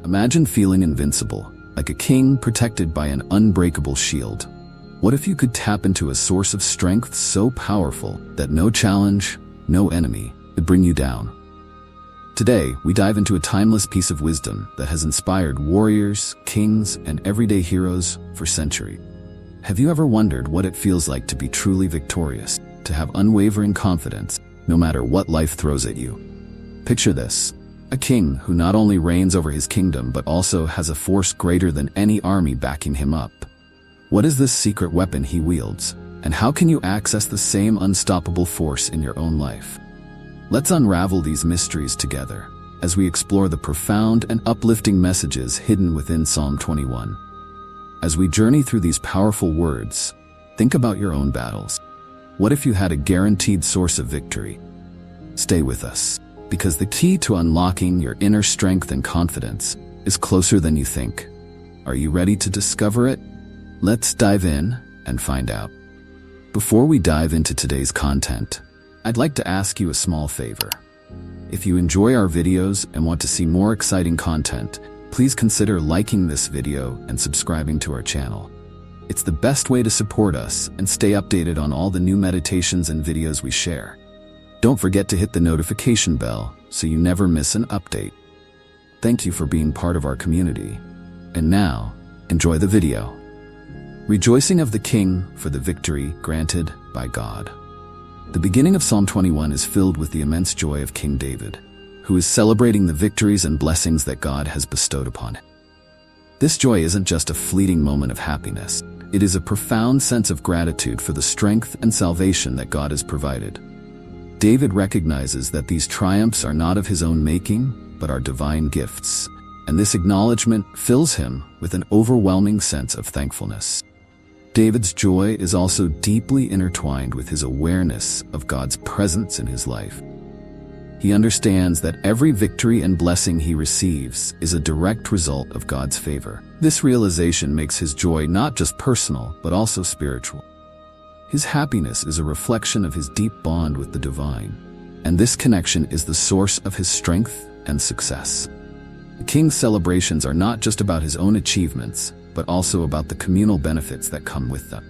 Imagine feeling invincible, like a king protected by an unbreakable shield. What if you could tap into a source of strength so powerful that no challenge, no enemy, could bring you down? Today, we dive into a timeless piece of wisdom that has inspired warriors, kings, and everyday heroes for centuries. Have you ever wondered what it feels like to be truly victorious, to have unwavering confidence, no matter what life throws at you? Picture this: a king who not only reigns over his kingdom but also has a force greater than any army backing him up. What is this secret weapon he wields, and how can you access the same unstoppable force in your own life? Let's unravel these mysteries together as we explore the profound and uplifting messages hidden within Psalm 21. As we journey through these powerful words, think about your own battles. What if you had a guaranteed source of victory? Stay with us, because the key to unlocking your inner strength and confidence is closer than you think. Are you ready to discover it? Let's dive in and find out. Before we dive into today's content, I'd like to ask you a small favor. If you enjoy our videos and want to see more exciting content, please consider liking this video and subscribing to our channel. It's the best way to support us and stay updated on all the new meditations and videos we share. Don't forget to hit the notification bell so you never miss an update. Thank you for being part of our community. And now, enjoy the video. Rejoicing of the King for the victory granted by God. The beginning of Psalm 21 is filled with the immense joy of King David, who is celebrating the victories and blessings that God has bestowed upon him. This joy isn't just a fleeting moment of happiness. It is a profound sense of gratitude for the strength and salvation that God has provided. David recognizes that these triumphs are not of his own making, but are divine gifts, and this acknowledgement fills him with an overwhelming sense of thankfulness. David's joy is also deeply intertwined with his awareness of God's presence in his life. He understands that every victory and blessing he receives is a direct result of God's favor. This realization makes his joy not just personal, but also spiritual. His happiness is a reflection of his deep bond with the divine, and this connection is the source of his strength and success. The king's celebrations are not just about his own achievements, but also about the communal benefits that come with them.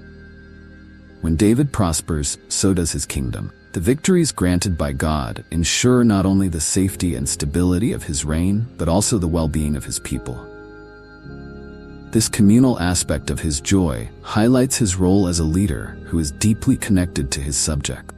When David prospers, so does his kingdom. The victories granted by God ensure not only the safety and stability of his reign, but also the well-being of his people. This communal aspect of his joy highlights his role as a leader who is deeply connected to his subjects.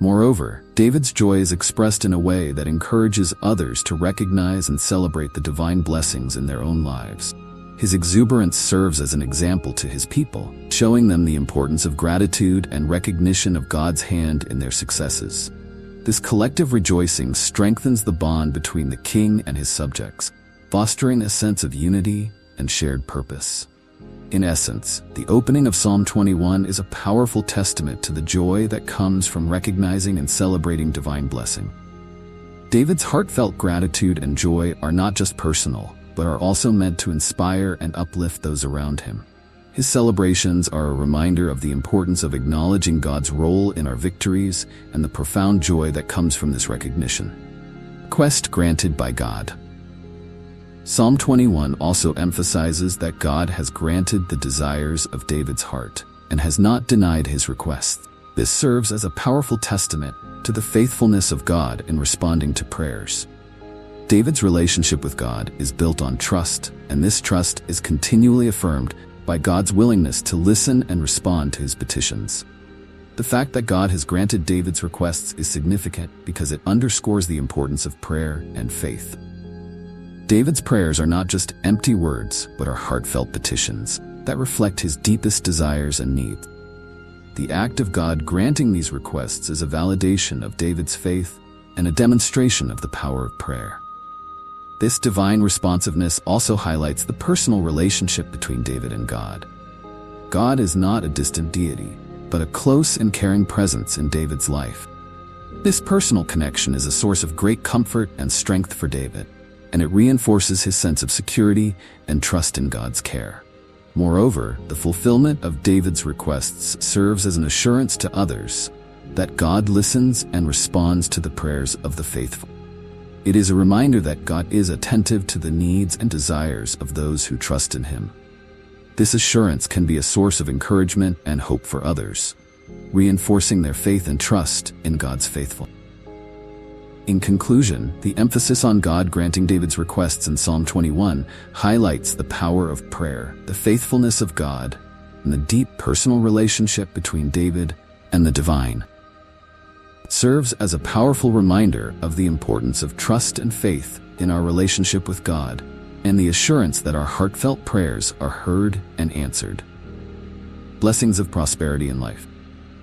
Moreover, David's joy is expressed in a way that encourages others to recognize and celebrate the divine blessings in their own lives. His exuberance serves as an example to his people, showing them the importance of gratitude and recognition of God's hand in their successes. This collective rejoicing strengthens the bond between the king and his subjects, fostering a sense of unity and shared purpose. In essence, the opening of Psalm 21 is a powerful testament to the joy that comes from recognizing and celebrating divine blessing. David's heartfelt gratitude and joy are not just personal, but are also meant to inspire and uplift those around him. His celebrations are a reminder of the importance of acknowledging God's role in our victories and the profound joy that comes from this recognition. Quest granted by God. Psalm 21 also emphasizes that God has granted the desires of David's heart and has not denied his requests. This serves as a powerful testament to the faithfulness of God in responding to prayers. David's relationship with God is built on trust, and this trust is continually affirmed by God's willingness to listen and respond to his petitions. The fact that God has granted David's requests is significant because it underscores the importance of prayer and faith. David's prayers are not just empty words, but are heartfelt petitions that reflect his deepest desires and needs. The act of God granting these requests is a validation of David's faith and a demonstration of the power of prayer. This divine responsiveness also highlights the personal relationship between David and God. God is not a distant deity, but a close and caring presence in David's life. This personal connection is a source of great comfort and strength for David, and it reinforces his sense of security and trust in God's care. Moreover, the fulfillment of David's requests serves as an assurance to others that God listens and responds to the prayers of the faithful. It is a reminder that God is attentive to the needs and desires of those who trust in Him. This assurance can be a source of encouragement and hope for others, reinforcing their faith and trust in God's faithfulness. In conclusion, the emphasis on God granting David's requests in Psalm 21 highlights the power of prayer, the faithfulness of God, and the deep personal relationship between David and the divine. It serves as a powerful reminder of the importance of trust and faith in our relationship with God, and the assurance that our heartfelt prayers are heard and answered. Blessings of prosperity in life.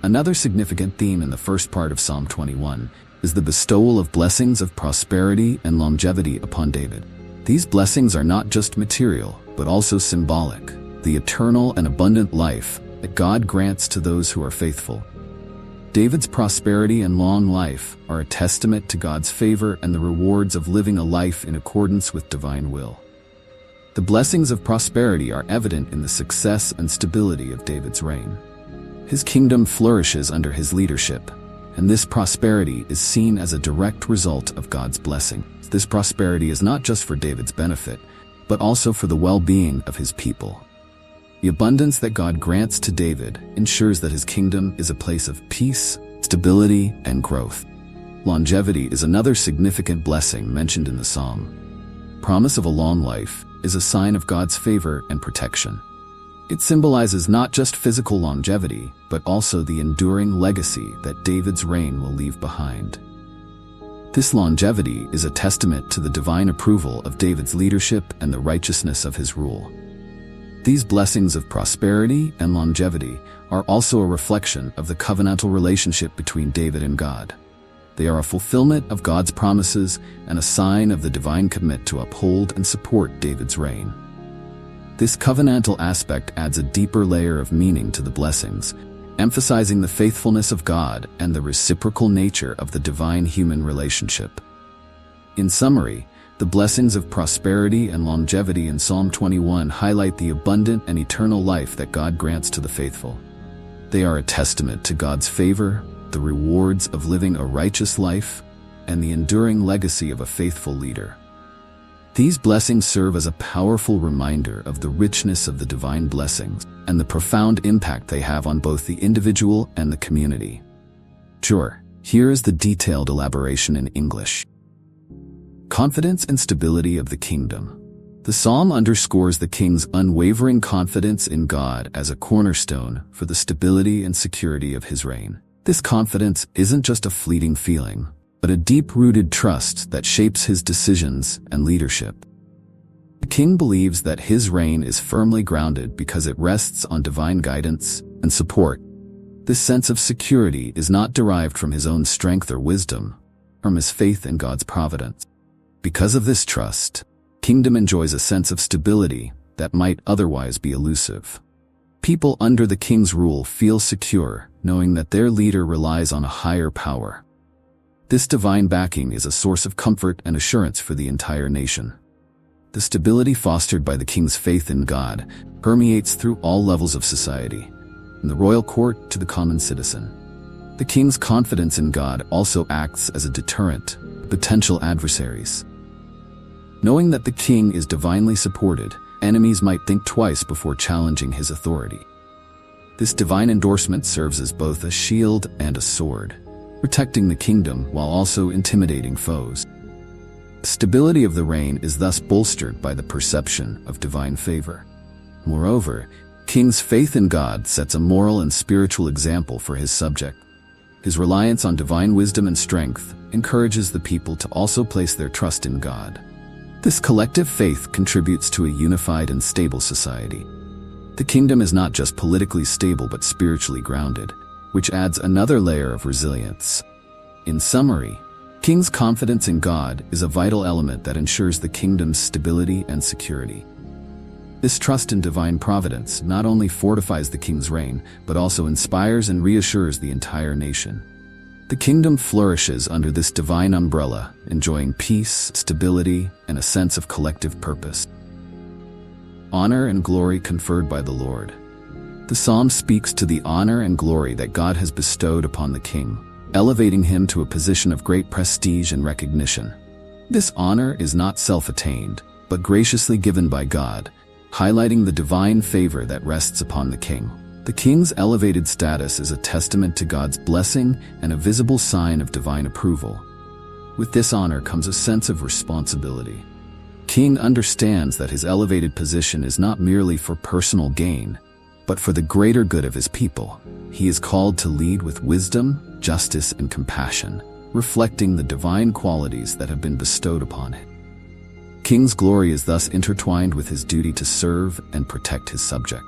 Another significant theme in the first part of Psalm 21 is the bestowal of blessings of prosperity and longevity upon David. These blessings are not just material, but also symbolic, the eternal and abundant life that God grants to those who are faithful. David's prosperity and long life are a testament to God's favor and the rewards of living a life in accordance with divine will. The blessings of prosperity are evident in the success and stability of David's reign. His kingdom flourishes under his leadership, and this prosperity is seen as a direct result of God's blessing. This prosperity is not just for David's benefit, but also for the well-being of his people. The abundance that God grants to David ensures that his kingdom is a place of peace, stability, and growth. Longevity is another significant blessing mentioned in the psalm. Promise of a long life is a sign of God's favor and protection. It symbolizes not just physical longevity, but also the enduring legacy that David's reign will leave behind. This longevity is a testament to the divine approval of David's leadership and the righteousness of his rule. These blessings of prosperity and longevity are also a reflection of the covenantal relationship between David and God. They are a fulfillment of God's promises and a sign of the divine commitment to uphold and support David's reign. This covenantal aspect adds a deeper layer of meaning to the blessings, emphasizing the faithfulness of God and the reciprocal nature of the divine-human relationship. In summary, the blessings of prosperity and longevity in Psalm 21 highlight the abundant and eternal life that God grants to the faithful. They are a testament to God's favor, the rewards of living a righteous life, and the enduring legacy of a faithful leader. These blessings serve as a powerful reminder of the richness of the divine blessings and the profound impact they have on both the individual and the community. Sure, here is the detailed elaboration in English. Confidence and stability of the kingdom. The psalm underscores the king's unwavering confidence in God as a cornerstone for the stability and security of his reign. This confidence isn't just a fleeting feeling, but a deep-rooted trust that shapes his decisions and leadership. The king believes that his reign is firmly grounded because it rests on divine guidance and support. This sense of security is not derived from his own strength or wisdom, but from his faith in God's providence. Because of this trust, the kingdom enjoys a sense of stability that might otherwise be elusive. People under the king's rule feel secure, knowing that their leader relies on a higher power. This divine backing is a source of comfort and assurance for the entire nation. The stability fostered by the king's faith in God permeates through all levels of society, from the royal court to the common citizen. The king's confidence in God also acts as a deterrent to potential adversaries. Knowing that the king is divinely supported, enemies might think twice before challenging his authority. This divine endorsement serves as both a shield and a sword, protecting the kingdom while also intimidating foes. The stability of the reign is thus bolstered by the perception of divine favor. Moreover, king's faith in God sets a moral and spiritual example for his subject. His reliance on divine wisdom and strength encourages the people to also place their trust in God. This collective faith contributes to a unified and stable society. The kingdom is not just politically stable but spiritually grounded, which adds another layer of resilience. In summary, king's confidence in God is a vital element that ensures the kingdom's stability and security. This trust in divine providence not only fortifies the king's reign, but also inspires and reassures the entire nation. The kingdom flourishes under this divine umbrella, enjoying peace, stability, and a sense of collective purpose. Honor and glory conferred by the Lord. The psalm speaks to the honor and glory that God has bestowed upon the king, elevating him to a position of great prestige and recognition. This honor is not self-attained, but graciously given by God, highlighting the divine favor that rests upon the king. The king's elevated status is a testament to God's blessing and a visible sign of divine approval. With this honor comes a sense of responsibility. King understands that his elevated position is not merely for personal gain, but for the greater good of his people. He is called to lead with wisdom, justice, and compassion, reflecting the divine qualities that have been bestowed upon him. King's glory is thus intertwined with his duty to serve and protect his subject.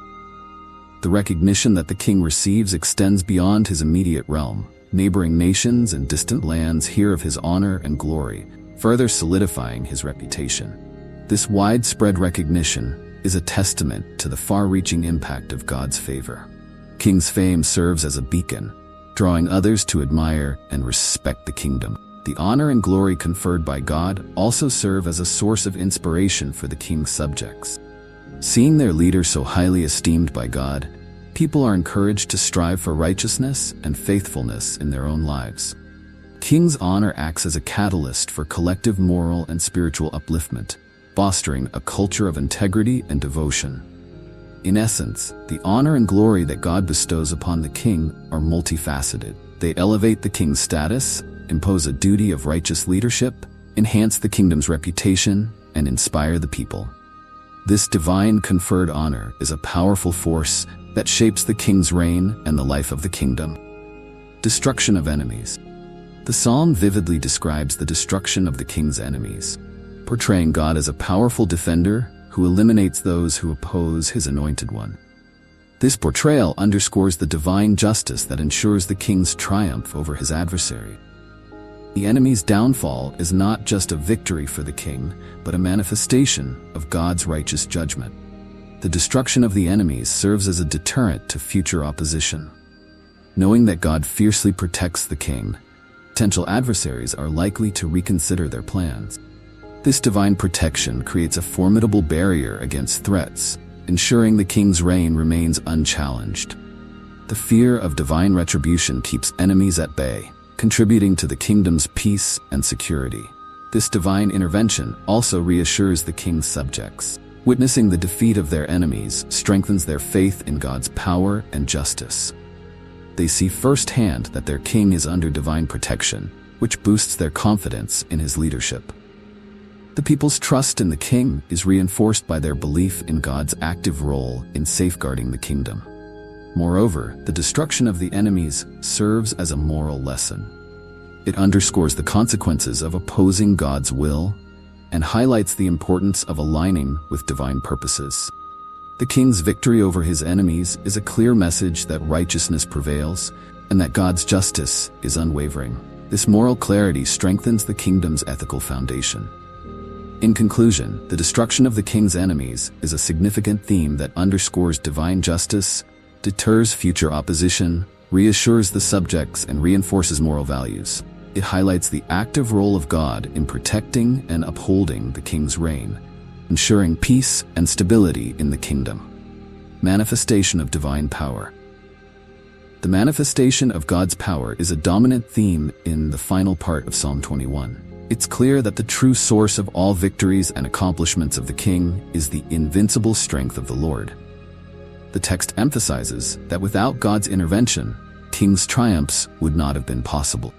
The recognition that the king receives extends beyond his immediate realm. Neighboring nations and distant lands hear of his honor and glory, further solidifying his reputation. This widespread recognition is a testament to the far-reaching impact of God's favor. King's fame serves as a beacon, drawing others to admire and respect the kingdom. The honor and glory conferred by God also serve as a source of inspiration for the king's subjects. Seeing their leader so highly esteemed by God, people are encouraged to strive for righteousness and faithfulness in their own lives. King's honor acts as a catalyst for collective moral and spiritual upliftment, fostering a culture of integrity and devotion. In essence, the honor and glory that God bestows upon the king are multifaceted. They elevate the king's status, impose a duty of righteous leadership, enhance the kingdom's reputation, and inspire the people. This divine conferred honor is a powerful force that shapes the king's reign and the life of the kingdom. Destruction of enemies. The psalm vividly describes the destruction of the king's enemies, portraying God as a powerful defender who eliminates those who oppose his anointed one. This portrayal underscores the divine justice that ensures the king's triumph over his adversary. The enemy's downfall is not just a victory for the king, but a manifestation of God's righteous judgment. The destruction of the enemies serves as a deterrent to future opposition. Knowing that God fiercely protects the king, potential adversaries are likely to reconsider their plans. This divine protection creates a formidable barrier against threats, ensuring the king's reign remains unchallenged. The fear of divine retribution keeps enemies at bay, contributing to the kingdom's peace and security. This divine intervention also reassures the king's subjects. Witnessing the defeat of their enemies strengthens their faith in God's power and justice. They see firsthand that their king is under divine protection, which boosts their confidence in his leadership. The people's trust in the king is reinforced by their belief in God's active role in safeguarding the kingdom. Moreover, the destruction of the enemies serves as a moral lesson. It underscores the consequences of opposing God's will and highlights the importance of aligning with divine purposes. The king's victory over his enemies is a clear message that righteousness prevails and that God's justice is unwavering. This moral clarity strengthens the kingdom's ethical foundation. In conclusion, the destruction of the king's enemies is a significant theme that underscores divine justice, deters future opposition, reassures the subjects, and reinforces moral values. It highlights the active role of God in protecting and upholding the king's reign, ensuring peace and stability in the kingdom. Manifestation of divine power. The manifestation of God's power is a dominant theme in the final part of Psalm 21. It's clear that the true source of all victories and accomplishments of the king is the invincible strength of the Lord. The text emphasizes that without God's intervention, king's triumphs would not have been possible.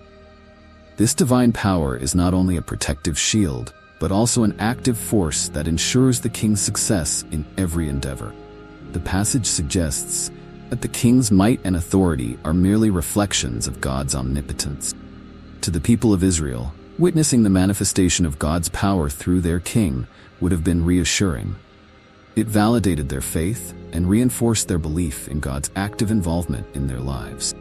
This divine power is not only a protective shield, but also an active force that ensures the king's success in every endeavor. The passage suggests that the king's might and authority are merely reflections of God's omnipotence. To the people of Israel, witnessing the manifestation of God's power through their king would have been reassuring. It validated their faith and reinforced their belief in God's active involvement in their lives.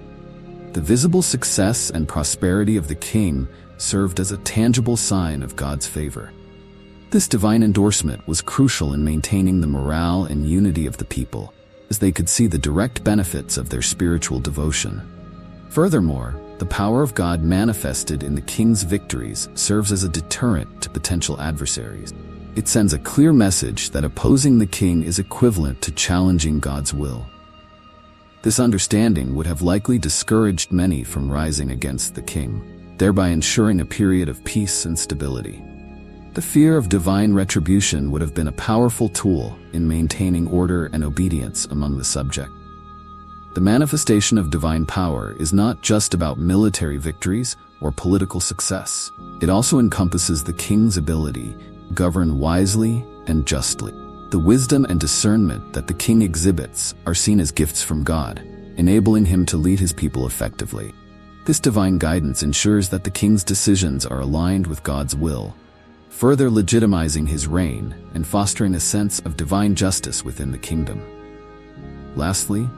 The visible success and prosperity of the king served as a tangible sign of God's favor. This divine endorsement was crucial in maintaining the morale and unity of the people, as they could see the direct benefits of their spiritual devotion. Furthermore, the power of God manifested in the king's victories serves as a deterrent to potential adversaries. It sends a clear message that opposing the king is equivalent to challenging God's will. This understanding would have likely discouraged many from rising against the king, thereby ensuring a period of peace and stability. The fear of divine retribution would have been a powerful tool in maintaining order and obedience among the subject. The manifestation of divine power is not just about military victories or political success. It also encompasses the king's ability to govern wisely and justly. The wisdom and discernment that the king exhibits are seen as gifts from God, enabling him to lead his people effectively. This divine guidance ensures that the king's decisions are aligned with God's will, further legitimizing his reign and fostering a sense of divine justice within the kingdom. Lastly,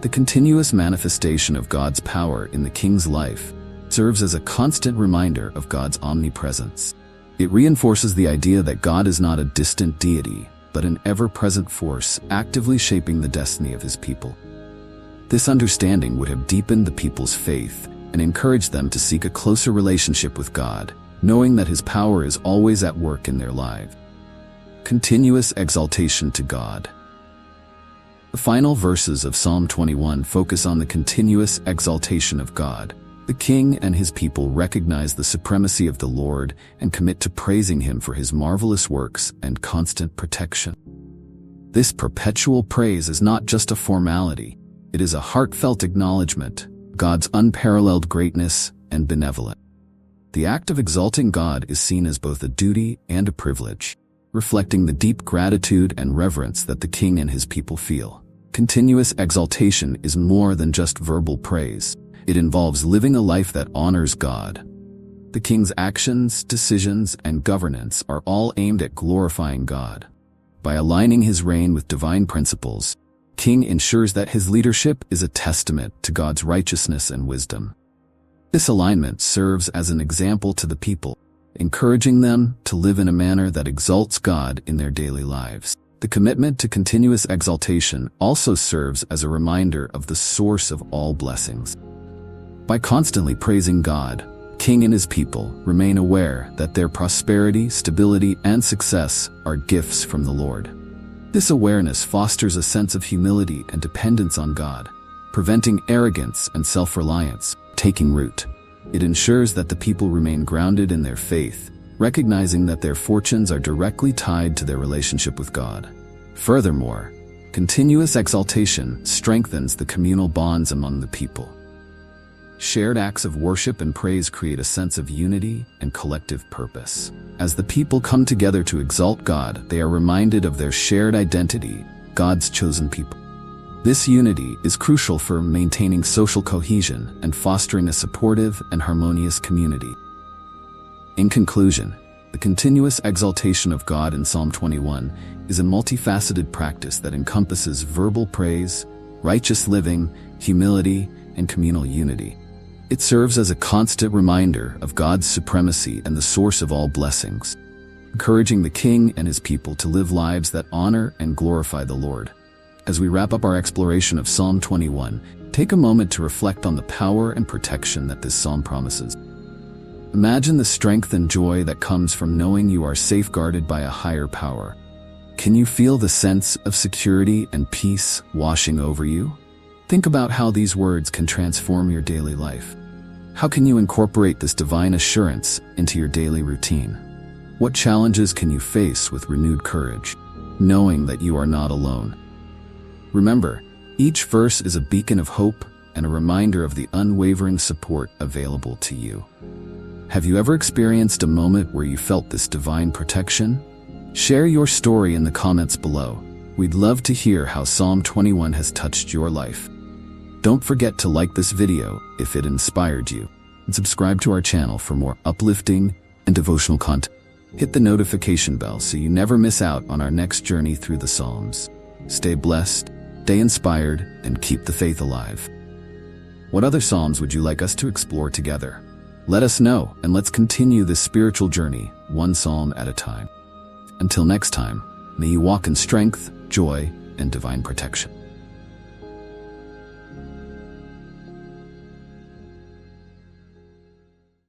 the continuous manifestation of God's power in the king's life serves as a constant reminder of God's omnipresence. It reinforces the idea that God is not a distant deity, but an ever-present force actively shaping the destiny of his people. This understanding would have deepened the people's faith and encouraged them to seek a closer relationship with God, knowing that his power is always at work in their lives. Continuous exaltation to God. The final verses of Psalm 21 focus on the continuous exaltation of God. The king and his people recognize the supremacy of the Lord and commit to praising him for his marvelous works and constant protection. This perpetual praise is not just a formality, it is a heartfelt acknowledgement of God's unparalleled greatness and benevolence. The act of exalting God is seen as both a duty and a privilege, reflecting the deep gratitude and reverence that the king and his people feel. Continuous exaltation is more than just verbal praise. It involves living a life that honors God. The king's actions, decisions, and governance are all aimed at glorifying God. By aligning his reign with divine principles, the king ensures that his leadership is a testament to God's righteousness and wisdom. This alignment serves as an example to the people, encouraging them to live in a manner that exalts God in their daily lives. The commitment to continuous exaltation also serves as a reminder of the source of all blessings. By constantly praising God, the king and his people remain aware that their prosperity, stability, and success are gifts from the Lord. This awareness fosters a sense of humility and dependence on God, preventing arrogance and self-reliance taking root. It ensures that the people remain grounded in their faith, recognizing that their fortunes are directly tied to their relationship with God. Furthermore, continuous exaltation strengthens the communal bonds among the people. Shared acts of worship and praise create a sense of unity and collective purpose. As the people come together to exalt God, they are reminded of their shared identity, God's chosen people. This unity is crucial for maintaining social cohesion and fostering a supportive and harmonious community. In conclusion, the continuous exaltation of God in Psalm 21 is a multifaceted practice that encompasses verbal praise, righteous living, humility, and communal unity. It serves as a constant reminder of God's supremacy and the source of all blessings, encouraging the king and his people to live lives that honor and glorify the Lord. As we wrap up our exploration of Psalm 21, take a moment to reflect on the power and protection that this psalm promises. Imagine the strength and joy that comes from knowing you are safeguarded by a higher power. Can you feel the sense of security and peace washing over you? Think about how these words can transform your daily life. How can you incorporate this divine assurance into your daily routine? What challenges can you face with renewed courage, knowing that you are not alone? Remember, each verse is a beacon of hope and a reminder of the unwavering support available to you. Have you ever experienced a moment where you felt this divine protection? Share your story in the comments below. We'd love to hear how Psalm 21 has touched your life. Don't forget to like this video if it inspired you, and subscribe to our channel for more uplifting and devotional content. Hit the notification bell so you never miss out on our next journey through the Psalms. Stay blessed, stay inspired, and keep the faith alive. What other Psalms would you like us to explore together? Let us know, and let's continue this spiritual journey, one psalm at a time. Until next time, may you walk in strength, joy, and divine protection.